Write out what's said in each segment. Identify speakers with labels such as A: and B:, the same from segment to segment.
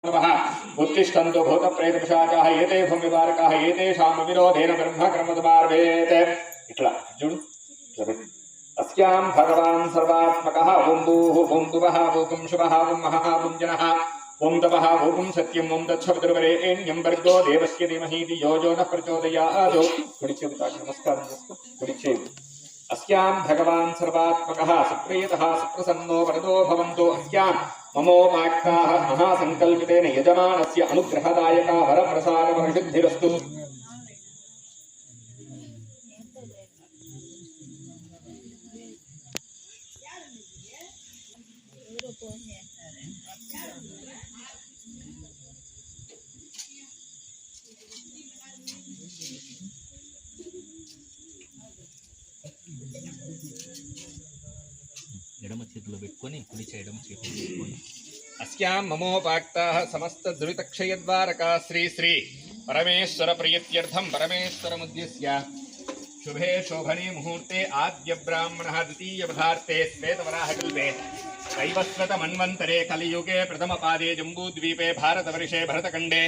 A: उत्तिष्ठन्तु भूतप्रेतपिशाचाः एते भूमिवारकाः एतेषां विरोधेन ब्रह्मकर्मदमार्भेत् इट्ला जुडु अस्यां भगवान् सर्वात्मकः ओं भूः ओं भुवः ओं शुभः ओं महः ओं जनः ओं तपः ओं सत्यम् ओं तत्सवितुर्वरेण्यं भर्गो देवस्य धीमहि धियो यो नः प्रचोदयात् नमस्कारं अस्यां भगवान् सर्वात्मकः सुप्रियतः सुप्रसन्नो वरदो भवन्तु अस्यां ममोपाक्ताः महासंकल्पितेन यजमानस्य अनुग्रहदायका वरप्रसादवर्षिद्धिरस्तु।
B: ఎడమ చేతిలో పెట్టుకొని కుడి ఎడమ చేతిలో పెట్టుకొని
A: अस्यां ममोपाक्ताः समस्त दुरितक्षयद्वारका श्री श्री परमेश्वर प्रीत्यर्थं परमेश्वरमुद्दिश्य शुभे शोभने मुहूर्ते आद्य ब्राह्मणः द्वितीय पदार्थे श्वेतवराहकल्पे वैवस्वत मन्वन्तरे कलियुगे प्रथमपादे जम्बूद्वीपे भारतवर्षे भरतखण्डे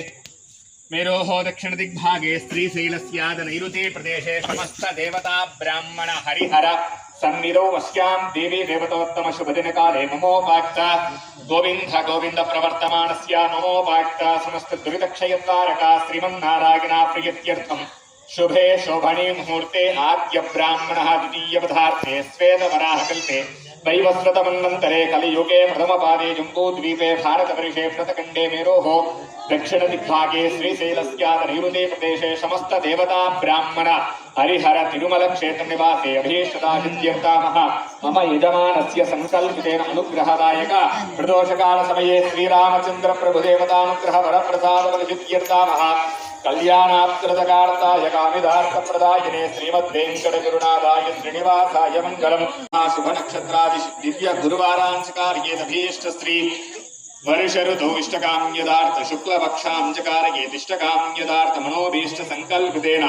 A: मेरोः दक्षिणदिग्भागे श्रीशैलस्याद नैऋते प्रदेशे समस्त देवता ब्राह्मण हरिहर सन्निधौ अस्यां देवी देवतोत्तम शुभदिनकाले ममोपाक्ता गोविंद गोविंद प्रवर्तमानस्य ममोपाक्ता समस्त दुरितक्षयद्वारका श्रीमन्नारायणा प्रीत्यर्थं शुभे शोभने मुहूर्ते आद्य ब्राह्मणः द्वितीय पदार्थे श्वेतवराहकल्पे वैवस्वतमन्वन्तरे कलियुगे प्रथमपादे जम्बूद्वीपे भारतवर्षे भरतखण्डे मेरोः दक्षिणदिग्भागे श्रीशैलस्याद नैऋते प्रदेशे समस्त देवता ब्राह्मण हरिहर तिरुमल क्षेत्र निवासे अभीष्टदासिद्ध्यर्थामः मम यजमानस्य संकल्पितेन अनुग्रहदायक प्रदोषकाल समये श्रीरामचंद्र प्रभुदेवतानुग्रह वरप्रसादवर्षिद्ध्यर्थामः कल्याणाप्तरदकार्ताय कामिदार्थप्रदायिने श्रीमद्वेङ्कटगुरुनाथाय श्रीनिवासाय मङ्गलम्। शुभ नक्षत्रादि दिव्य गुरुवारांशकार्येदभीष्ट श्री वर्ष ऋतु इष्टकाम्यदार्थ शुक्लपक्षांचकारयेत् इष्टकाम्यदार्थ मनोभीष्ट संकल्पितेन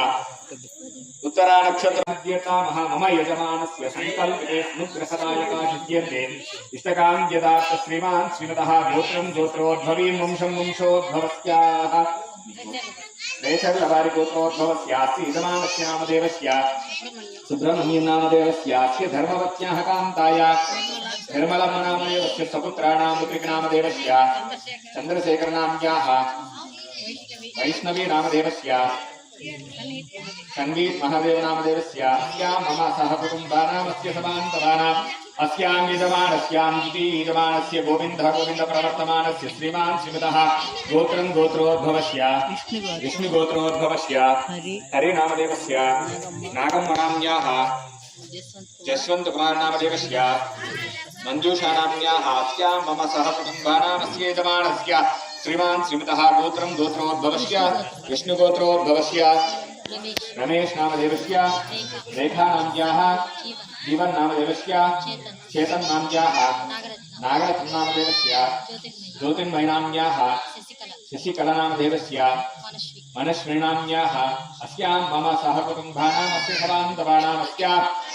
A: उत्तरा नक्षत्रमः मम यजमानस्य संकल्पिते अनुग्रहदायका सिद्ध्यन्ते इष्टकाम्यदार्थ श्रीमान् श्रीमतः गोत्रं गोत्रोद्भवीं वंशं वंशोद्भवस्याः वैशल्यवारि गोत्रोद्भवस्यास्य यजमानस्य नामदेवस्य सुब्रह्मण्यं नामदेवस्यास्य धर्मवत्याः कान्ताया निर्मलम नामदेवस्य सपुत्राणां पुत्रिकानामदेवस्य चन्द्रशेखरनाम्याः वैष्णवी नामदेवस्य संगीत महादेव नामदेवस्य अस्यां मम सहकुटुम्बानामस्य समान्तराणाम् अस्यां यजमानस्यां द्वितीयजमानस्य गोविन्दः गोविन्द प्रवर्तमानस्य श्रीमान् श्रीमतः गोत्रं गोत्रोद्भवस्य विष्णुगोत्रोद्भवस्य हरिनामदेवस्य नागम्मनाम्याः जसवंत कुमार नामदेवस्य मंजूषा नाम्याः अस्यां मम सहकुटुम्बानामस्य यजमानस्य श्रीमान् श्रीमतः गोत्रं गोत्रोद्भवस्य विष्णुगोत्रोद्भवस्य रमेश नामदेवस्य रेखा नाम्याः जीवन नामदेवस्य चेतन नाम्याः नागरत्न नामदेवस्य ज्योतिर्मय नाम्याः शशिकला नामदेवस्य मनश्री नाम्याः अस्यां मम सहकुटुम्बानामस्य समान्तराणामस्य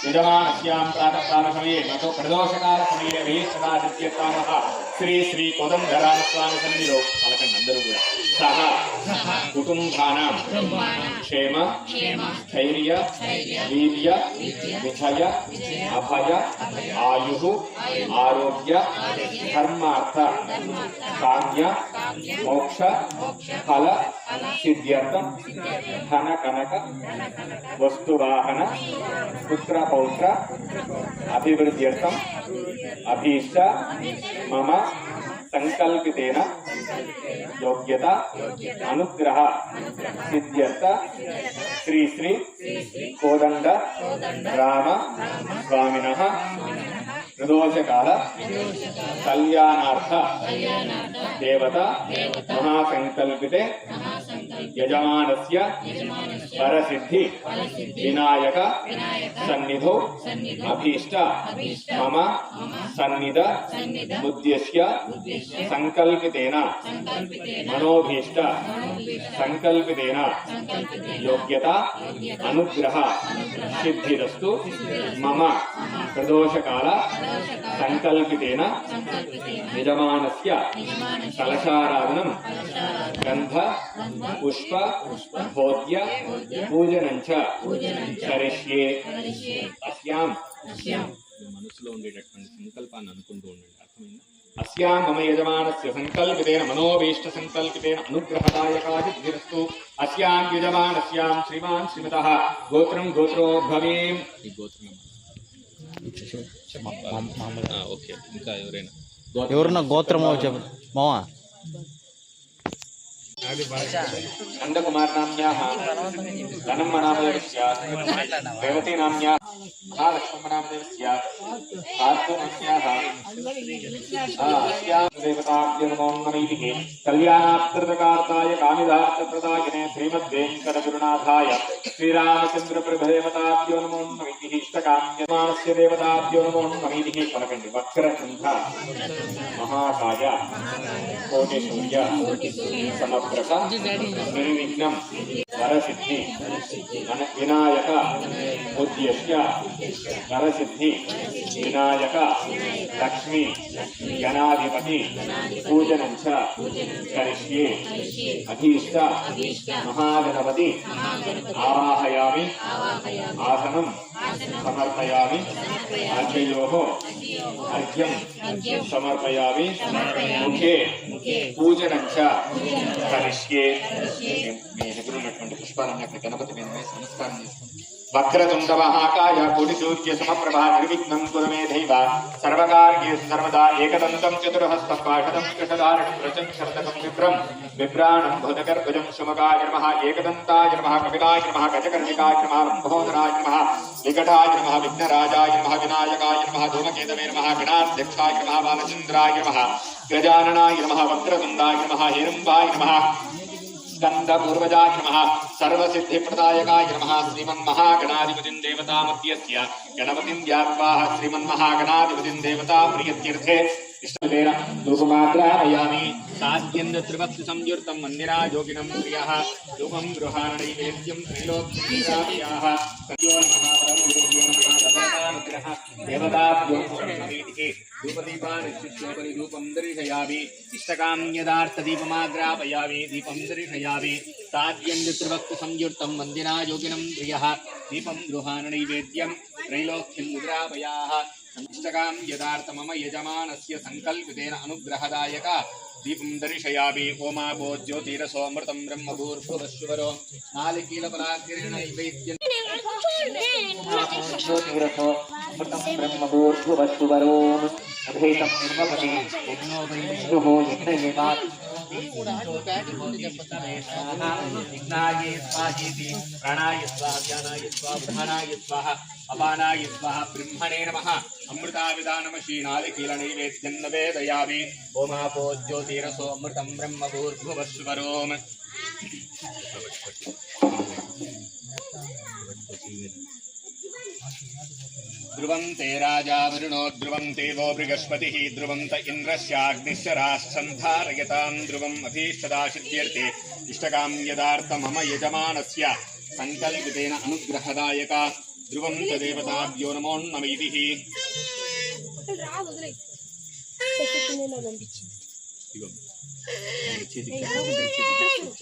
A: यजमानस्यां प्रातःकालसमये मतो प्रदोषकालसमये अभीष्टदासिद्ध्यर्थामः श्री श्री कोदण्डरामस्वामी सन्निधौ पलकण्डंदरु कूडा सह कुटुम्बानां क्षेम स्थैर्य वीर्य विजय अभय आयुः आरोग्य धर्मार्थ काम्य मोक्ष फल सिद्ध्यर्थं धन कनक वस्तुवाहन पुत्र पौत्र अभिवृद्ध्यर्थं अभीष्ट मम संकल्पितेन योग्यता अनुग्रह सिद्ध्यर्थ श्री श्री कोदंड राम स्वामिनः प्रदोषकाल कल्याणार्थ देवता महासंकल्पिते यजमानस्य परसिद्धि विनायक सन्निधौ अभीष्ट मम सन्निध उद्देश्य संकल्पितेन मनोभीष्ट संकल्पितेन योग्यता अनुग्रह सिद्धिरस्तु मम प्रदोषकाल संकल्पितेन यजमानस्य कलशाराधनं गंध पुष्प भोज्य पूजनं च करिष्ये अस्यां
B: మనసులో ఉండేటటువంటి సంకల్పాన్ని అనుకుంటూ ఉండండి. అర్థమైందా?
A: अस्यां मम यजमानस्य संकल्पितेन मनोभीष्ट संकल्पितेन अनुग्रहदायकादिरस्तु अस्यां यजमानस्यां श्रीमान् श्रीमतः गोत्रं गोत्रोद्भवीम्
B: ఈ గోత్రం ఓకే. ఇంకా ఎవరైనా
C: ఎవరున్నా గోత్రమో చెప్పు మావా.
A: नंदकुमार नाम्याः धनम्म नामदेवस्य रेवती नाम्याः महालक्ष्मण नामदेवस्य पार्थो नाम्याः अस्यां देवताभ्यो नमो नमः कल्याणार्थकार्ताय कामिदार्थप्रदायिने श्रीमद्वेङ्कटगुरुनाथाय श्रीरामचन्द्रप्रभदेवताभ्यो नमो नमः इष्टकाम्यमानस्य देवताभ्यो नमो नमः पलकंडि वक्रतुण्ड महाकाय कोटिसूर्य समप्रभ निर्विघ्नं वरसिद्धि विनायक उद्देश्य वरसिद्धि विनायक लक्ष्मी गणाधिपति पूजनं च करिष्ये अधीष्ट महागणपति आवाहयामि आसनं समर्पयामि अर्घ्ययोः अर्घ्यं समर्पयामि मुखे पूजनं च करिष्ये మీ దగ్గర ఉన్నటువంటి పుష్పాలన్నీ అక్కడ గణపతి మీద వేసి నమస్కారం చేసుకోండి. వక్రతుండ మహాకాయ కోటిసూర్య సమప్రభా నిర్విఘ్నం కురు మే దైవ సర్వకార్యేషు సర్వదా ఏకదంతం చతుర్హస్తం పాషదం కృషధారణం రచం శబ్దకం విభ్రం బిభ్రాణం భుజగర్భజం సుమకాయ నమః ఏకదంతాయ నమః కపిలాయ నమః గజకర్ణికాయ నమః లంబోదరాయ నమః వికటాయ నమః విఘ్నరాజాయ నమః వినాయకాయ నమః ధూమకేతవే నమః గణాధ్యక్షాయ నమః బాలచంద్రాయ నమః గజాననాయ నమః వక్రతుండాయ నమః హిరంబాయ నమః स्कंदपूर्वजाय नमः सर्वसिद्धिप्रदायकाय नमः श्रीमन्महागणाधिपतिं देवतामध्यस्य गणपतिं ध्यात्वा श्रीमन्महागणाधिपतिं देवता प्रियतीर्थे इष्टदेन धूपमाग्राहयामि साध्यन्द्रवक्ति संयुक्तं मन्दिरायोगिनं प्रियः धूपं गृहाणनैवेद्यं त्रैलोक्यः देवताभ्यो धूपदीपानिश्चित्योपरि धूपं दर्शयामि इष्टकाम्यदार्थदीपमाग्रापयामि दीपं दर्शयामि साध्यन्द्रवक्ति संयुक्तं मन्दिरायोगिनं प्रियः दीपं गृहाणनैवेद्यं त्रैलोक्यं मुद्रापयाः इष्टकां यदार्थ मम यजमानस्य संकल्पितेन अनुग्रहदायक दीपं दर्शयामि ओमापो ज्योतिरसोऽमृतं ब्रह्मभूर्भुवस्वरो नालिकीलपराग्रेण नैवेद्यं ज्योतिरसो अमृतं ब्रह्मभूर्भुवस्वरो अधेतं निर्मपति यज्ञोपरिष्णुः यज्ञयेमात् विघ्नाय स्वाहेति प्राणाय स्वाहा ध्यानाय स्वाहा प्रधानाय स्वाहा अपानाय स्वाहा ब्रह्मणे नमः अमृताविदानम श्रीनालिकीलनैवेद्यं निवेदयामि ओमापो ज्योतिरसो अमृतं ब्रह्मभूर्भुवस्वरोम् ध्रुवं ते राजा वरुणो ध्रुवं देवो बृहस्पतिः ध्रुवं त इन्द्रस्याग्निश्च राष्ट्रसन्धारयतां ध्रुवम् अभीष्टदा सिद्ध्यर्थे इष्टकां यदार्थ मम यजमानस्य संकल्पितेन अनुग्रहदायक ध्रुवं च देवताभ्यो नमो नमः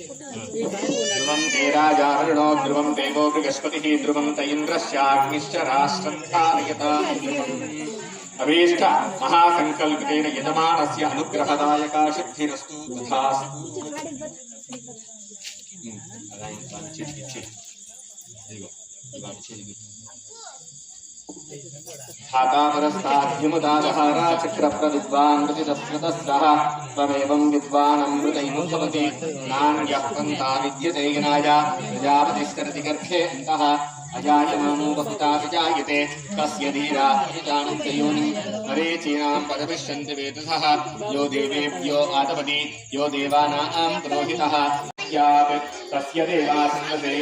A: ध्रुवं ते राजा वरुणो ध्रुवं देवो बृहस्पतिः ध्रुवं त इन्द्रस्याग्निश्च राष्ट्रं धारयतां अभीष्ट महासंकल्पितेन यजमानस्य अनुग्रहदायका सिद्धिरस्तु तथास्तु हातापरस्ताद्युमुदादहारा चक्रप्रविद्वान् मृतितस्मृतस्रः त्वमेवं विद्वानमृतैमुपवति नान्यः पन्था विद्यते यनाय प्रजापतिष्करति गर्भे अन्तः अजायमानो बहुता विजायते तस्य धीरा विजानन्ति योनिं मरीचीनां पदविश्यन्ति वेदसः यो देवेभ्यो आतपति यो देवानां पुरोहितः स्यात् तस्य देवासन्नसे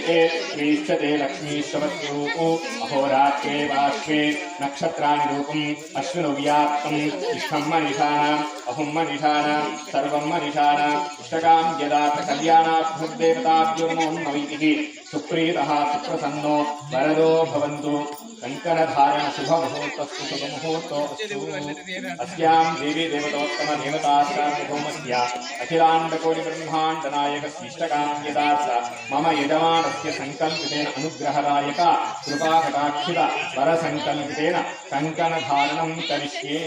A: श्रीष्ठते लक्ष्मीश्वरस्योः अहोरात्रे बाष्पे नक्षत्राणि रूपम् अश्विनो व्याप्तम् इष्टं मनिषाणाम् अहुं मनिषाणाम् सर्वं मनिषाणाम् इष्टकां यदार्थ कल्याणाभ्युर्देवताभ्यो नमो नमैतिः सुप्रीतः सुप्रसन्नो वरदो भवन्तु कंकणधारण शुभमुहूर्तस्तु शुभमुहूर्तोऽस्तु अस्यां देवी देवतोत्तम देवताश्रामभौमस्य अखिलाण्डकोटिब्रह्माण्डनायकस्मिष्टकाम्यदार्थ मम यजमानस्य सङ्कल्पितेन अनुग्रहदायक कृपाकटाक्षित वरसङ्कल्पितेन कङ्कणधारणं करिष्ये।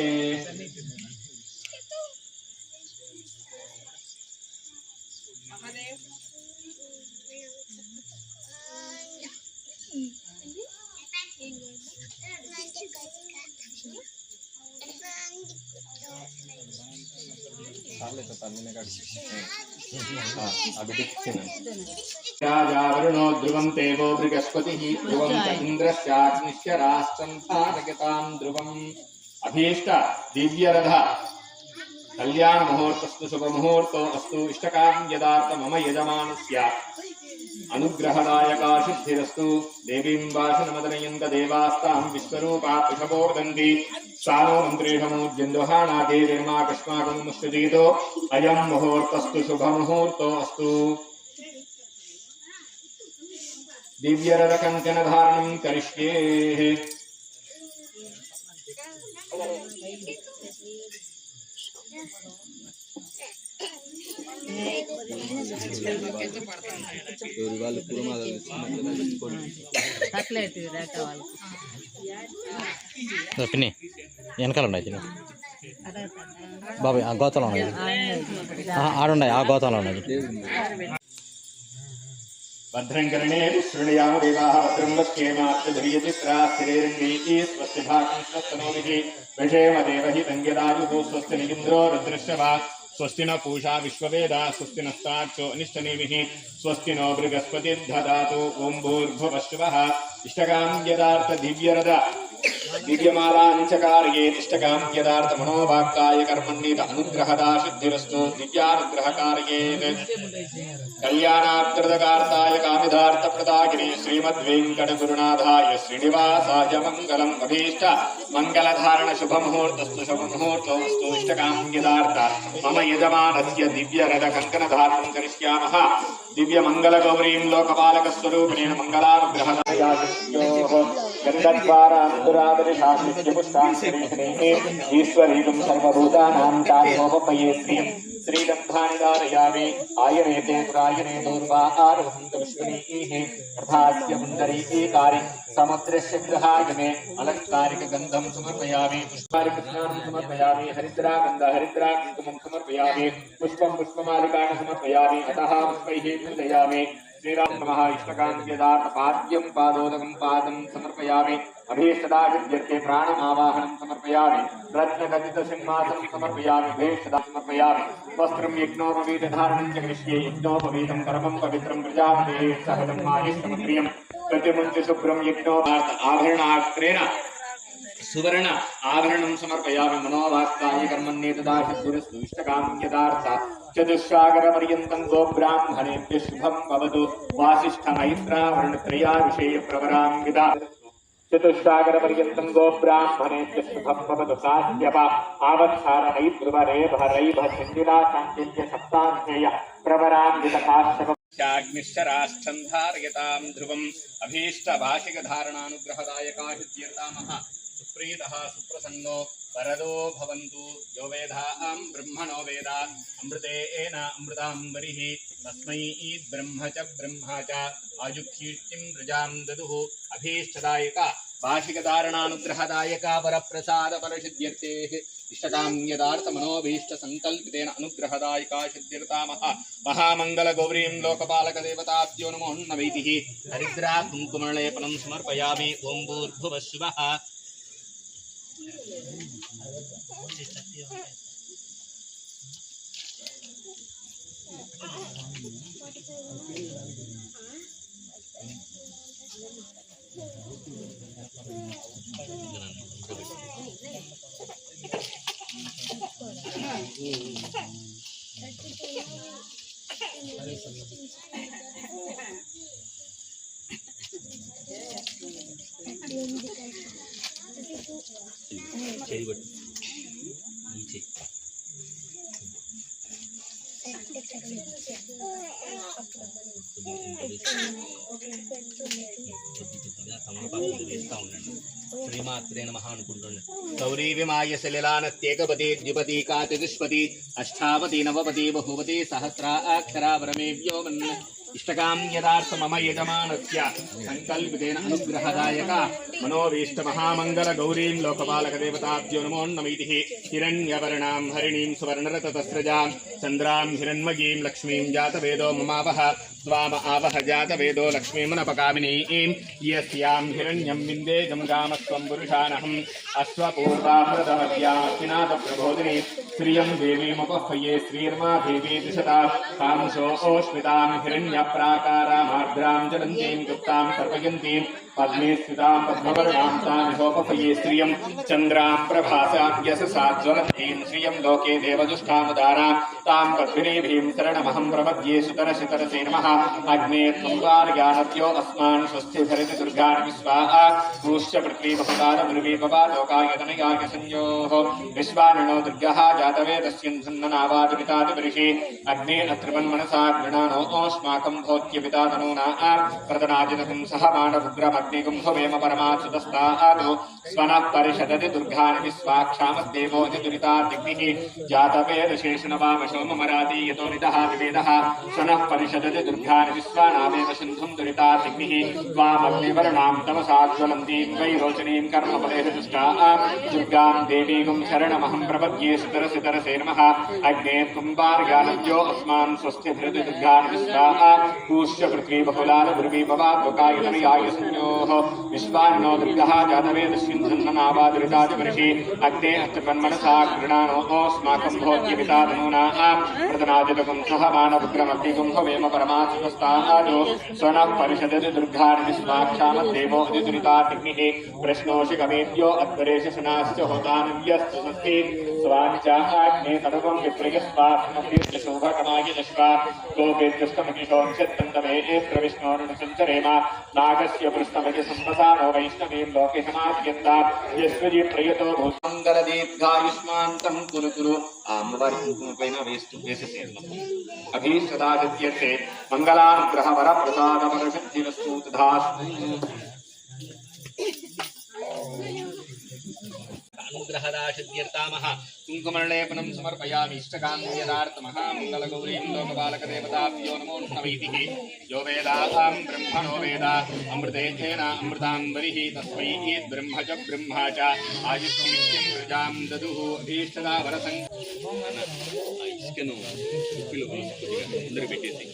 A: राजावरुणो ध्रुवं देवो बृहस्पतिः ध्रुवं इन्द्रश्चाग्निश्च राष्ट्रं तारयतां ध्रुवम् अभीष्ट दिव्यरथ कल्याण मुहूर्तस्तु शुभमुहूर्तो अस्तु इष्टकां यदार्थ मम यजमानस्य अनुग्रहदायका सिद्धिरस्तु देवीं वासनमदनयन्त देवास्तां विश्वरूपा पृषभोर्दन्ति सानो मन्त्रेषमूर्जन्दुहाना देवीर्मा कस्माकं मुष्टिजीतो अयं मुहूर्तस्तु शुभमुहूर्तो अस्तु दिव्यरथकङ्कणधारणं करिष्ये।
C: పిన్ని వెనకాల ఉన్నాయి చిన్న బాబాయ్ ఆ గోతంలో ఉన్నాయి ఆడున్నాయి ఆ గోతంలో ఉన్నాయి
A: भद्रं कर्णे शृणुयाम देवाः भद्रं वक्ष्येमात्रधुर्यचित्रा स्थिरैरङ्गैः स्वस्ति भागं स्वस्तनोभिः विषेम देवहि तङ्ग्यदायुः स्वस्ति निन्द्रो रुद्रश्रवा स्वस्ति न पूषा विश्ववेदा स्वस्ति नस्तार्चो अनिष्टनेमिः स्वस्ति नो बृहस्पतिर्दधातु ॐ भूर्भुवस्सुवः इष्टकां यदार्थ दिव्यरद दिव्यमालाञ्चकारयेत् इष्टकां यदार्थ मनोवाक्काय कर्मण्येत अनुग्रहदा सिद्धिरस्तु दिव्यानुग्रहकारयेत् कल्याणार्थकार्ताय कामिदार्थप्रदायिने श्रीमद्वेङ्कटगुरुनाथाय श्रीनिवासाय मङ्गलम् अभीष्ट मङ्गलधारण शुभमुहूर्तस्तु शुभमुहूर्तोऽस्तु इष्टकां यदार्थ मम यजमानस्य दिव्यरथकङ्कणधारणं करिष्यामः दिव्यमङ्गलगौरीं लोकपालकस्वरूपिणेन मङ्गलानुग्रहदायायोः ईश्वरीकं सर्वभूतानां तान्योपमये श्रीगन्धानि धारयामि आयनेते प्रायणे दूर्वा आरोहन्तविश्वनीः प्रभास्य पुण्डरीकारी समुद्रस्य गृहायमे अलङ्कारिकगन्धं समर्पयामि पुष्पारिकस्नानं समर्पयामि हरिद्राकुङ्कुमं समर्पयामि पुष्पं पुष्पमालिकां समर्पयामि अतः पुष्पैः पूजयामि श्रीराम नमः इष्टकान्त्यदार्थ पाद्यं पादोदकं पादं समर्पयामि अभीष्टदासिद्ध्यर्थे प्राणमावाहनं समर्पयामि रत्नखचितसिंहासनं समर्पयामि भेषदा समर्पयामि वस्त्रं यज्ञोपवीतधारणं च करिष्ये यज्ञोपवीतं परमं पवित्रं प्रजापतेः सहजं माहिष्टमप्रियं प्रतिमुञ्च शुभ्रं यज्ञोपार्थ आभरणास्त्रेण सुवर्ण आभरणं समर्पयामि मनोवाक्काय कर्मण्येतदासिद्धिरस्तु इष्टकां यदार्थ चतुस्सागरपर्यन्तं गोब्राह्मणेभ्यः शुभं भवतु वासिष्ठमैत्रावरणत्रयाविषयप्रवरान्विता चतुस्सागरपर्यन्तं गोब्राह्मणेभ्यः शुभं भवतु काश्यप आवत्सारनैर्ध्रुवरेभरैभचण्डिला साञ्चल्य सप्तान्त्यय प्रवरान्वितकाश्यपग्निश्चराष्टं धारयतां ध्रुवम् अभीष्टभाषिकधारणानुग्रहदायका सिद्ध्यर्तामः सुप्रीतः सुप्रसन्नो वरदो भवन्तु यो वेदां ब्रह्मणो वेद अमृतेन अमृतां वरिः तस्मै ब्रह्म च आयुक्तीर्तिं प्रजां ददुः अभीष्टदायक भाषिकधारणानुग्रहदायका वरप्रसादफलसिद्ध्यर्थेः इष्टकां यदार्थ मनोभीष्टसङ्कल्पितेन अनुग्रहदायका सिद्ध्यर्थामः महामङ्गलगौरीं लोकपालकदेवताभ्यो नमो नमैतिः हरिद्रा कुङ्कुमलेपनं समर्पयामि ॐ भूर्भुवस्सुवः
B: చేయబట్టు ఈ చెయ్యి కొద్దిగా తమలపాకు వేస్తూ ఉండండి. శ్రీమాత్రే నమః అనుకుంటుండండి. గౌరీ విమాయ సలిలానత్యేకపతి ద్విపతి కాచతుష్పతి అష్టావతి నవపతి బహుపతి సహస్రాక్షరా పరమే వ్యోమన్ ఇష్టకాం యదార్థ మమ యజమానస్య సంకల్పితేన అనుగ్రహదాయక మనోభీష్ట మహామంగళ గౌరీం లోకపాలక దేవతాభ్యో నమో నమైతిః హిరణ్యవర్ణాం హరిణీం సువర్ణరతతస్రజాం చంద్రాం హిరణ్మయీం లక్ష్మీం జాతవేదో మమావహ స్వామ ఆవహ జాతవేదో లక్ష్మీమునపకామినీం యస్యాం హిరణ్యం విందేజం గామస్వం పురుషానహం అశ్వపూర్వామృతమద్యాస్మినాథ ప్రబోధిని శ్రియం దేవీముపహ్వయే శ్రీర్మా దేవీ దిశతా కాంశో ఓష్మితాం హిరణ్యప్రాకారామార్ద్రాం జ్వలంతీం గుప్తాం తర్పయంతీం పద్మే స్థితాం పద్మవర్ణాం తామిహోపహ్వయే శ్రియం చంద్రాం ప్రభాసాం యశసా జ్వలంతీం శ్రియం లోకే దేవజుష్టాముదారాం తాం పద్మినీభీం శరణమహం ప్రపద్యే సుతరసితరసే నమః అగ్నే త్వంగార్యానత్యో అస్మాన్ స్వస్తి భరతి దుర్గాన్ విశ్వాః భూశ్చ పృథ్వీ బహుదాన భృవీపవాలోకాయ తనయాయ సంయోః విశ్వాననో దుర్గః జాతవేదస్యంధన్ననావాదిపితాదిపరిషి అగ్నే అత్రివన్మనసా గృణానో ఓష్మాకం భోత్య పితాతనూనా ప్రతనాజితకం సహ మానరుద్రమగ్నికం భవేమ పరమాచ్యుతస్తాదు స్వనః పరిషదతి దుర్గాని విశ్వాక్షామద్దేవోతి దురితాదిగ్నిః జాతవేదశేషణవామశో మమరాతి యతో నిదః వివేదః స్వనః పరిషదతి దుర్గాని విశ్వానామేవ సింధుం దురితాదిగ్నిః త్వామగ్నివర్ణాం తమసాజ్వలంతీం వైరోచనీం కర్మఫలేహదుష్టా దుర్గాం దేవీగుం శరణమహం ప్రపద్యే సుతరసితరసే నమః అగ్నే కుంభార్యానద్యో అస్మాన్ స్వస్తి భృతి దుర్గాని విశ్వాః పూష్య పృథ్వీ బహుళాన భృవీపవాత్వకాయ తనయాయ సంయోః విశ్వాన్నో దుర్గః జాతవేదస్మిన్ధన్ననావాదురితాదిపరిషి అగ్నే అత్రివన్మనసా గృణానో ఓస్మాకం భోత్య పితాతనూనా ప్రతనాజితకం సహ మానరుద్రమగ్నికం భవేమ పరమాచ్యుతస్తాదు స్వనః పరిషదతి దుర్గాని విశ్వాక్షామద్దేవోతి దురితాదిగ్నిః ప్రశ్నోషి కమేభ్యో అధ్వరేష శనాశ్చ హోతానవ్యస్తు స్వస్తి స్వామి చాగ్నే తడవం విప్రయస్వాత్మభ్య శోభకమాయ దశ్వా గోపేత్యుష్టమకిషోంశత్తంతమే ప్రవిష్ణోరుణసంచరేమ నాగస్య పృష్ఠమకి సంపసానో వైష్ణవీం లోకే సమాద్యంతా యస్వజీ ప్రయతో భూతంగరదీర్ఘాయుష్మాంతం కురు కురు పైన వేసేసేయండి అభీష్టదాదిత్యర్థే మంగళానుగ్రహ వర ప్రసాద వరసిద్ధిరస్తు తథాస్తు అనుగ్రహదాశద్యర్థామః కుంకుమలేపనం సమర్పయామి ఇష్టకామ్యదార్థ మహామంగళగౌరీం లోకపాలకదేవతాభ్యో నమో నమైతిః యో వేదాహం బ్రహ్మణో వేద అమృతేన అమృతాం వరిః తస్మై బ్రహ్మ చ బ్రహ్మ చ ఆయుష్యం ప్రజాం దదుః అభీష్టదా వరసం ఇసుకను ఉప్పిలో అందరూ పెట్టేసి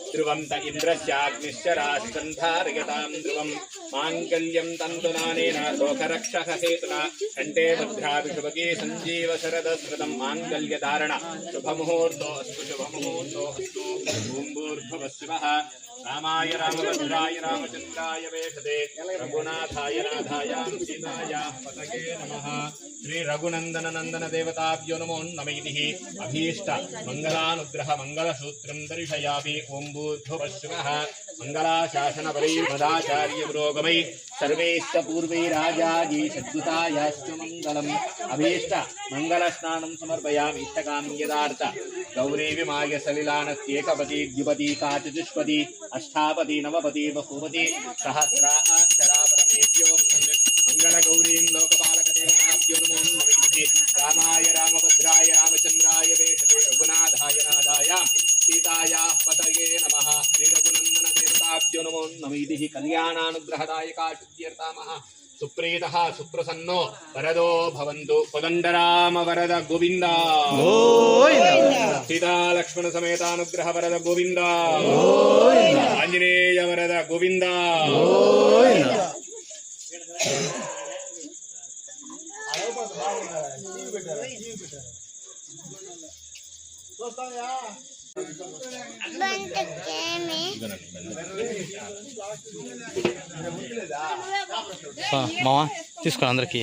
B: ధ్రువం త ఇంద్రస్యాగ్నిశ్చ రాశిసంధారయతాం ధ్రువం మాంగళ్యం తంతునానేన లోకరక్షక హేతునా కంఠే భద్రాభిషుభగే సంజీవ శరదస్మృతం మాంగళ్యధారణ శుభముహూర్తోऽस्तु శుభముహూర్తోऽस्तु ఓం భూర్భువః రామాయ రామభద్రాయ రామచంద్రాయ వేషతే రఘునాథాయ నాథాయాం సీతాయాః పతగే నమః శ్రీ రఘునందన నందన దేవతాభ్యో నమో నమైతిః అభీష్ట మంగళానుగ్రహ మంగళసూత్రం దర్శయామి ఓం భూర్భువః మంగళాశాసన పరిమదాచార్య పురోగమై సర్వైశ్చ పూర్వైరాజాయై సద్గుతాయాశ్చ మంగళం అభీష్ట మంగళ స్నానం సమర్పయామి ఇష్టకామ్యదార్థ గౌరీ విమాయ సలిలానత్యేకపతి ద్విపతి కాచతుష్పతి అష్టాపతి నవపతి బహుపతి సహస్రాక్షరా పరమేభ్యో మంగళ గౌరీం లోకపాలక దేవతాభ్యో నమో నమైతిః రామాయ రామభద్రాయ రామచంద్రాయ వేషతే రఘునాథాయ నాథాయ సీతాయాః పతగే నమః శ్రీ రఘునందన దేవతాభ్యో నమో నమైతిః కళ్యాణానుగ్రహదాయకాచిత్యర్థామః సుప్రీతః సుప్రసన్నో వరదో భవంతు కోదండరామ వరద గోవింద సీతా లక్ష్మణ సమేతానుగ్రహ వరద గోవింద ఆంజనేయ వరద గోవింద
C: మావా తీసుకోండి అందరికి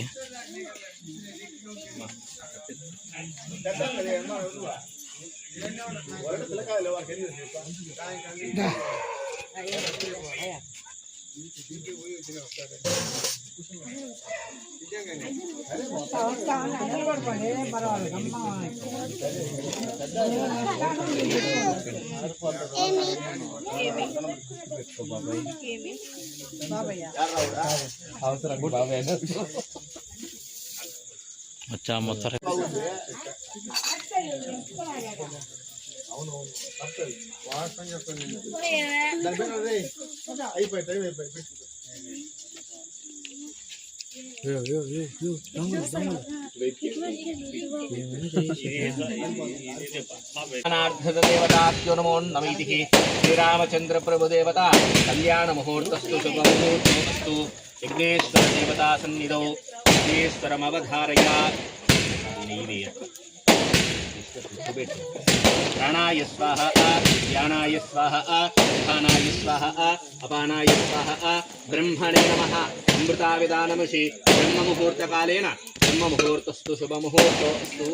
C: వచ్చా మొత్తం
A: దేవతాభ్యో నమో నమైతిః శ్రీరామచంద్ర ప్రభు దేవత కళ్యాణ ముహూర్తస్తు శుభముహూర్తస్తు విఘ్నేశ్వర దేవతా సన్నిధౌ విఘ్నేశ్వరమవధారయ ప్రాణాయ స్వాహ ధ్యానాయ స్వాహ ధానాయ స్వాహ అపానాయ స్వాహ బ్రహ్మణే నమః అమృతావిదానమసి బ్రహ్మముహూర్తకాలేన బ్రహ్మముహూర్తస్తు శుభముహూర్తస్తు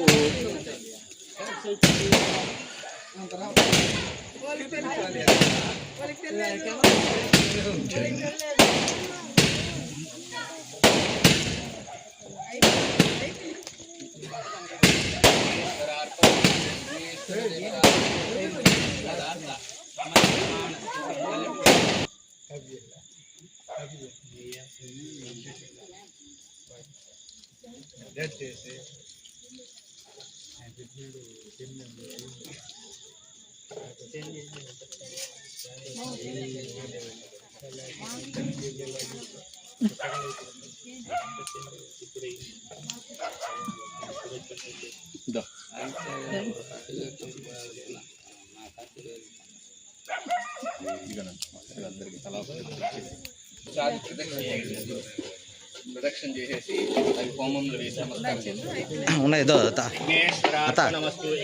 A: ప్రదక్షిణ చేసేసి అవి హోమంలో వేసి నమస్కారం చేస్తాం.
C: ఉన్నాయి ఏదో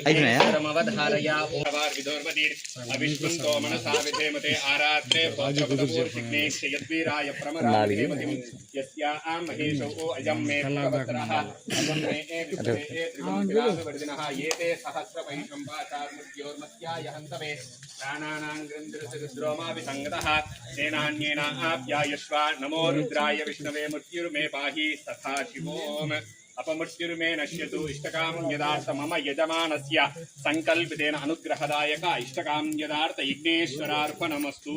C: అయిపోయినాయా
A: నమో రుద్రాయ విష్ణవే మృత్యుర్మే పాహి సఖా శివోం अपमृत्युर्मे नश्यतु इष्टकाम यदार्थ मम यजमानस्य संकल्पितेन अनुग्रहदायक इष्टकाम यदार्थ यज्ञेश्वरार्पणमस्तु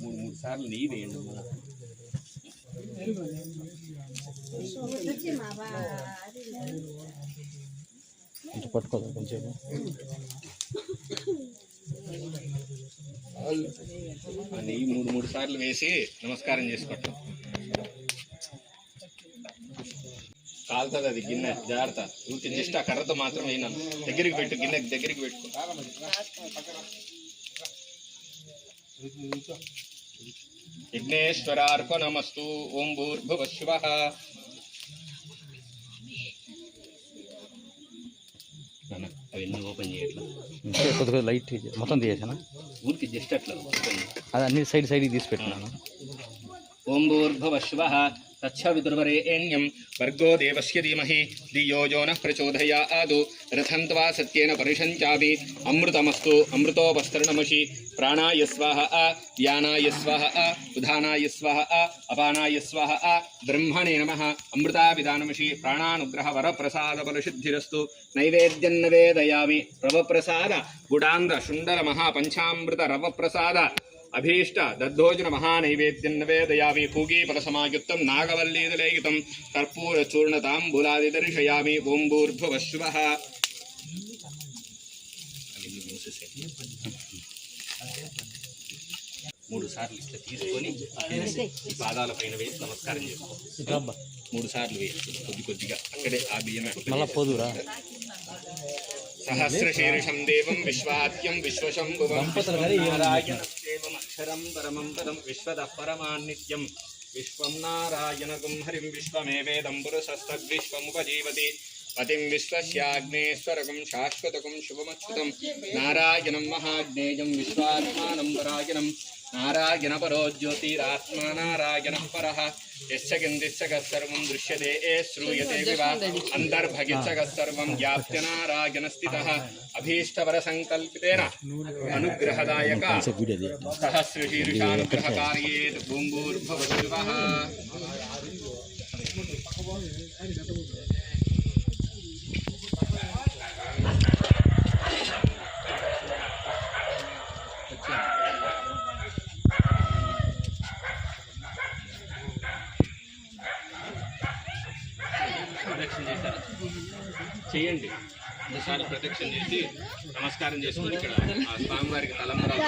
A: मूడు సార్లు నీ వేయండి
C: పట్టుకోదా కొంచెం
A: నీ మూడు సార్లు వేసి నమస్కారం చేసుకోవటం కాలుతుంది అది గిన్నె జాగ్రత్త ఊరికి జస్ట్ ఆ కర్రతో మాత్రం వేయను దగ్గరికి పెట్టు గిన్నె దగ్గరికి పెట్టుకో విఘ్నేశ్వరార్పణమస్తు ఓం భూర్భువః అవన్నీ ఓపెన్ చేయట్లా
C: కొద్దిగా లైట్ మొత్తం తీసేసానా
A: ఊరికి జస్ట్ అట్లా
C: అది అన్ని సైడ్కి తీసి పెట్టినాను
A: ఓం భూర్భువః तच्छविदुर्वरेण्यं वर्गो देवस्य धीमहि धियो यो नः प्रचोदयात् रथं त्वा सत्येन परिषञ्चामि अमृतमस्तु अमृतोपस्तरणमसि प्राणाय स्वाहा ध्यानाय स्वाहा उधानाय स्वाहा अपानाय स्वाहा ब्रह्मणे नमः अमृताभिधानमसि प्राणानुग्रहवरप्रसादबलसिद्धिरस्तु नैवेद्यं निवेदयामि रवप्रसाद गुडान्द्रशुण्डलमहापञ्चामृतरवप्रसाद अभीष्ट दद्धोजन महानैवेद्यं निवेदयामि पूगीफलसमायुक्तं नागवल्लीदलेयुतं कर्पूरचूर्णताम्बूलादिदर्शयामि ओं भूर्भुवः మూడు సార్లు ఇట్లా తీసుకొని పాదాల పైన వేసి నమస్కారం చేసుకో మూడు సార్లు వేసి కొద్దిగా అక్కడే ఆ బియ్యం
C: మళ్ళా పోదురా
A: सहस्रशीर्षं देवं विश्वाद्यं विश्वशम्भुवं नारायणं अक्षरं परमं पदं विश्वतः परमान्नित्यं विश्वं नारायणगुं हरिं विश्वमेवेदं पुरुषस्तद्विश्वमुपजीवति पतिं विश्वस्याग्नेश्वरगुं शाश्वतगुं शुभमच्युतं नारायणं महाज्ञेयं विश्वात्मानं परायणं
B: नारायणपरो ज्योतिरात्मा नारायणः परः यस्य किञ्चिच्च सर्वं दृश्यते श्रूयते विवा अन्तर्भगिच्च सर्वं ज्ञाप्य नारायणस्थितः अभीष्टवरसङ्कल्पितेन अनुग्रहदायक सहस्रशीर्षानुग्रहकार्येत् भूम्भूर्भुवः। ప్రదక్షిణ చేశారా? చేయండి. ఒకసారి ప్రదక్షిణ చేసి నమస్కారం చేసుకుని ఇక్కడ ఆ స్వామివారికి తలంబరాలు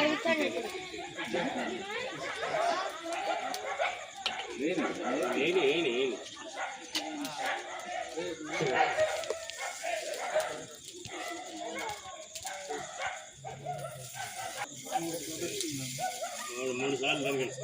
B: మూడు సార్లు జరిగింది.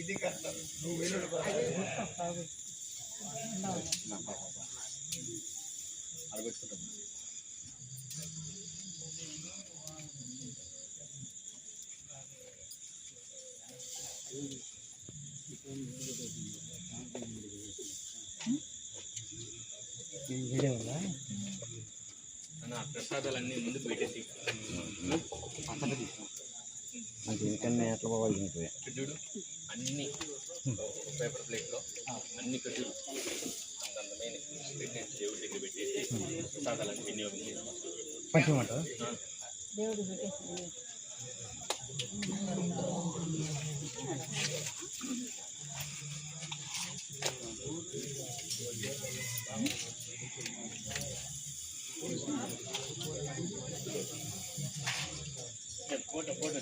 B: ఇది కష్టం నువ్వు ప్రసాదాలన్నీ ముందుకు పెట్టేసి ఎట్లా పోవాలి చూడు. అన్ని పేపర్ ప్లేట్లో అన్ని కడ్డూలు అంతమైన దేవుడి దగ్గర పెట్టేసి ప్రసాదాలను వినియోగించారు. ఫోటో ఫోటో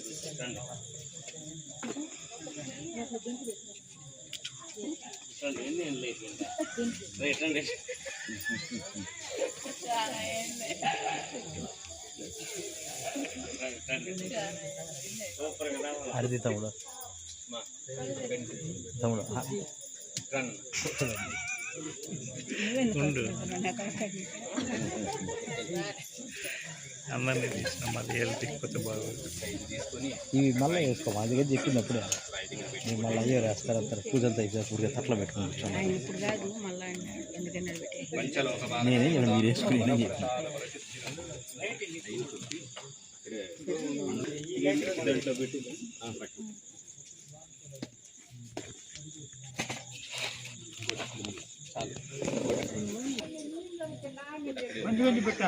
B: రండి ఏం లేదు రైట్ రండి.
C: అడిది తమ్ముడు తమ్ముడు
D: అందరినీ తీసిన మళ్ళీ హెల్త్ తిక్కిపోతే బాగోదు.
C: ఇవి మళ్ళీ వేసుకోమా అది కదా చెప్పింది అప్పుడే మీరు మళ్ళీ అయ్యో వేస్తారు పూజంతా అయిపోయి పూర్తిగా తట్లో పెట్టుకుని నేనే మీరు వేసుకుని
B: దాంట్లో పెట్టి
E: పెట్ట